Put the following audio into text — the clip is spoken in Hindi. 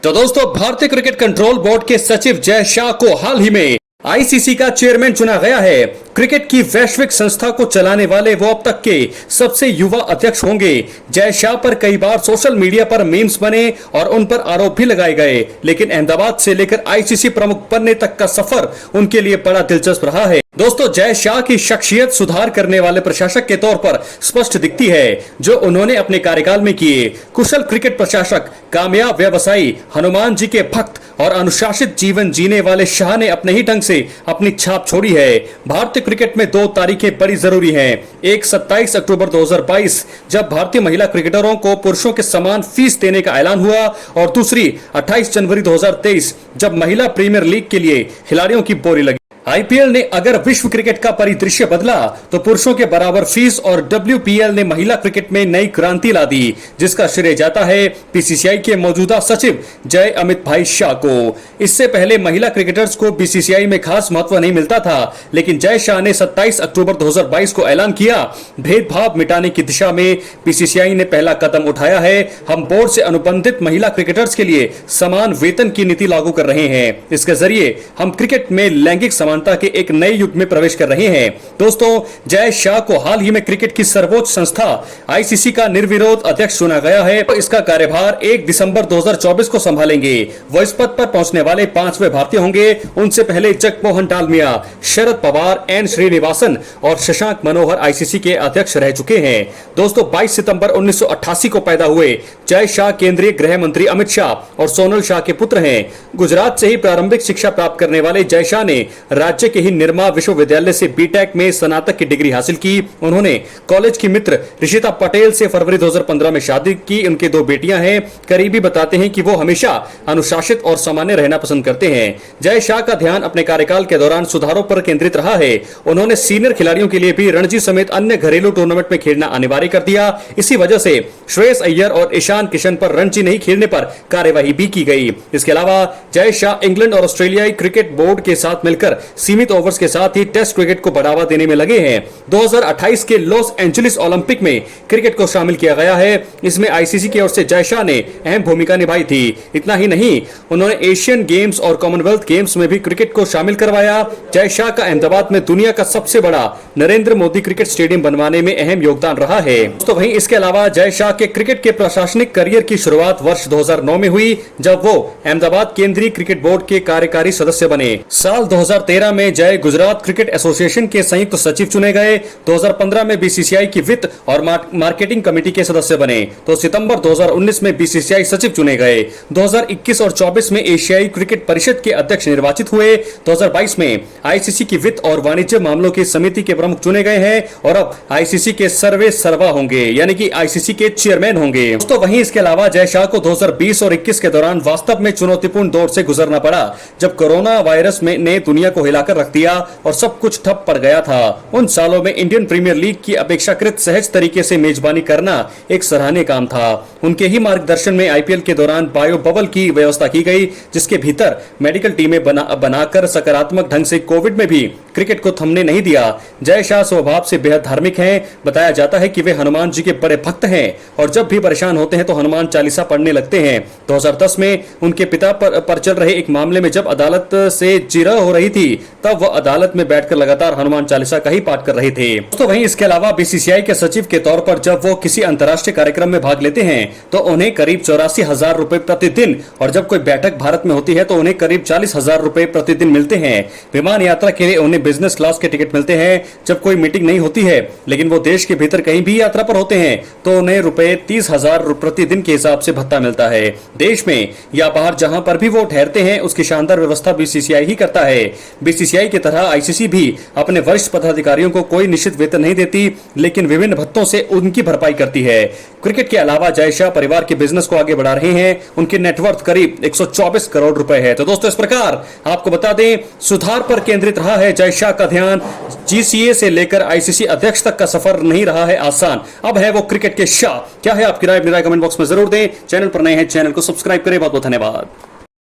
तो दोस्तों, भारतीय क्रिकेट कंट्रोल बोर्ड के सचिव जय शाह को हाल ही में आईसीसी का चेयरमैन चुना गया है। क्रिकेट की वैश्विक संस्था को चलाने वाले वो अब तक के सबसे युवा अध्यक्ष होंगे। जय शाह पर कई बार सोशल मीडिया पर मीम्स बने और उन पर आरोप भी लगाए गए, लेकिन अहमदाबाद से लेकर आईसीसी प्रमुख बनने तक का सफर उनके लिए बड़ा दिलचस्प रहा है। दोस्तों, जय शाह की शख्सियत सुधार करने वाले प्रशासक के तौर पर स्पष्ट दिखती है, जो उन्होंने अपने कार्यकाल में किए। कुशल क्रिकेट प्रशासक, कामयाब व्यवसायी, हनुमान जी के भक्त और अनुशासित जीवन जीने वाले शाह ने अपने ही ढंग से अपनी छाप छोड़ी है। भारतीय क्रिकेट में दो तारीखें बड़ी जरूरी हैं। एक 27 अक्टूबर 2022 जब भारतीय महिला क्रिकेटरों को पुरुषों के समान फीस देने का ऐलान हुआ, और दूसरी 28 जनवरी 2023 जब महिला प्रीमियर लीग के लिए खिलाड़ियों की बोली लगी। आईपीएल ने अगर विश्व क्रिकेट का परिदृश्य बदला तो पुरुषों के बराबर फीस, और डब्ल्यूपीएल ने महिला क्रिकेट में नई क्रांति ला दी, जिसका श्रेय जाता है बीसीसीआई के मौजूदा सचिव जय अमित भाई शाह को। इससे पहले महिला क्रिकेटर्स को बीसीसीआई में खास महत्व नहीं मिलता था, लेकिन जय शाह ने 27 अक्टूबर 2022 को ऐलान किया। भेदभाव मिटाने की दिशा में बीसीसीआई ने पहला कदम उठाया है। हम बोर्ड से अनुबंधित महिला क्रिकेटर्स के लिए समान वेतन की नीति लागू कर रहे हैं। इसके जरिए हम क्रिकेट में लैंगिक समानता के एक नए युग में प्रवेश कर रहे हैं। दोस्तों, जय शाह को हाल ही में क्रिकेट की सर्वोच्च संस्था आईसीसी का निर्विरोध अध्यक्ष चुना गया है। तो इसका कार्यभार 1 दिसंबर 2024 को संभालेंगे। वो इस पद पर पहुंचने वाले 5वें भारतीय होंगे। उनसे पहले जगमोहन डालमिया, शरद पवार, एन श्रीनिवासन और शशांक मनोहर आईसीसी के अध्यक्ष रह चुके हैं। दोस्तों, 22 सितंबर 1988 को पैदा हुए जय शाह केंद्रीय गृह मंत्री अमित शाह और सोनल शाह के पुत्र हैं। गुजरात से ही प्रारंभिक शिक्षा प्राप्त करने वाले जय शाह ने राज्य के ही निर्मा विश्वविद्यालय से बीटेक में स्नातक की डिग्री हासिल की। उन्होंने कॉलेज की मित्र ऋषिता पटेल से फरवरी 2015 में शादी की। उनके 2 बेटियां हैं। करीबी बताते हैं कि वो हमेशा अनुशासित और सामान्य रहना पसंद करते हैं। जय शाह का ध्यान अपने कार्यकाल के दौरान सुधारों पर केंद्रित रहा है। उन्होंने सीनियर खिलाड़ियों के लिए भी रणजी समेत अन्य घरेलू टूर्नामेंट में खेलना अनिवार्य कर दिया। इसी वजह से श्रेयस अय्यर और ईशान किशन पर रणजी नहीं खेलने पर कार्यवाही भी की गई। इसके अलावा जय शाह इंग्लैंड और ऑस्ट्रेलियाई क्रिकेट बोर्ड के साथ मिलकर सीमित ओवर्स के साथ ही टेस्ट क्रिकेट को बढ़ावा देने में लगे हैं। 2028 के लॉस एंजलिस ओलंपिक में क्रिकेट को शामिल किया गया है। इसमें आईसीसी की ओर से जय शाह ने अहम भूमिका निभाई थी। इतना ही नहीं, उन्होंने एशियन गेम्स और कॉमनवेल्थ गेम्स में भी क्रिकेट को शामिल करवाया। जय शाह का अहमदाबाद में दुनिया का सबसे बड़ा नरेंद्र मोदी क्रिकेट स्टेडियम बनवाने में अहम योगदान रहा है। तो वहीं इसके अलावा जय शाह के क्रिकेट के प्रशासनिक करियर की शुरुआत वर्ष 2009 में हुई, जब वो अहमदाबाद केंद्रीय क्रिकेट बोर्ड के कार्यकारी सदस्य बने। साल 2013 में जय गुजरात क्रिकेट एसोसिएशन के संयुक्त सचिव चुने गए। 2015 में बीसीसीआई की वित्त और मार्केटिंग कमेटी के सदस्य बने। तो सितंबर 2019 में बीसीसीआई सचिव चुने गए। 2021 और 24 में एशियाई क्रिकेट परिषद के अध्यक्ष निर्वाचित हुए। 2022 में आईसीसी की वित्त और वाणिज्य मामलों की समिति के प्रमुख चुने गए हैं, और अब आईसीसी के सर्वे सर्वा होंगे, यानी कि आईसीसी के चेयरमैन होंगे। तो वहीं इसके अलावा जय शाह को 2020 और 21 के दौरान वास्तव में चुनौतीपूर्ण दौर से गुजरना पड़ा, जब कोरोना वायरस ने दुनिया को हिलाकर रख दिया और सब कुछ ठप पड़ गया था। उन सालों में इंडियन प्रीमियर लीग की अपेक्षाकृत सहज तरीके से मेजबानी करना एक सराहनीय काम था। उनके ही मार्गदर्शन में आईपीएल के दौरान बायो बबल की व्यवस्था की गई, जिसके भीतर मेडिकल टीमें बनाकर सकारात्मक ढंग से कोविड में भी क्रिकेट को थमने नहीं दिया। जय शाह स्वभाव से बेहद धार्मिक हैं। बताया जाता है कि वे हनुमान जी के बड़े भक्त हैं और जब भी परेशान होते हैं तो हनुमान चालीसा पढ़ने लगते हैं। 2010 में उनके पिता पर चल रहे एक मामले में जब अदालत से जिरह हो रही थी, तब वह अदालत में बैठकर लगातार हनुमान चालीसा का ही पाठ कर रहे थे। तो वहीं इसके अलावा बीसीसीआई के सचिव के तौर पर जब वो किसी अंतर्राष्ट्रीय कार्यक्रम में भाग लेते हैं तो उन्हें करीब 84,000 रुपए प्रतिदिन, और जब कोई बैठक भारत में होती है तो उन्हें करीब 40,000 रुपए प्रतिदिन मिलते हैं। विमान यात्रा के लिए उन्हें बिजनेस क्लास के टिकट मिलते हैं। जब कोई मीटिंग नहीं होती है लेकिन वो देश के भीतर कहीं भी यात्रा पर होते हैं तो उन्हें रुपए 30,000 प्रतिदिन के हिसाब से भत्ता मिलता है। देश में या बाहर जहां पर भी वो ठहरते हैं उसकी शानदार व्यवस्था बीसीसीआई ही करता है। बीसीसीआई की तरह आईसीसी भी अपने वरिष्ठ पदाधिकारियों को कोई निश्चित वेतन नहीं देती, लेकिन विभिन्न भत्तों से उनकी भरपाई करती है। क्रिकेट के अलावा जय शाह परिवार के बिजनेस को आगे बढ़ा रहे हैं। उनकी नेटवर्थ करीब 124 करोड़ रुपए है। तो दोस्तों, इस प्रकार आपको बता दें, सुधार पर केंद्रित रहा है जय शाह का ध्यान। जीसीए से लेकर आईसीसी अध्यक्ष तक का सफर नहीं रहा है आसान, अब है वो क्रिकेट के शाह। क्या है आपकी राय? अपनी राय कमेंट बॉक्स में जरूर दें। चैनल पर नए हैं, चैनल को सब्सक्राइब करें। बहुत बहुत धन्यवाद।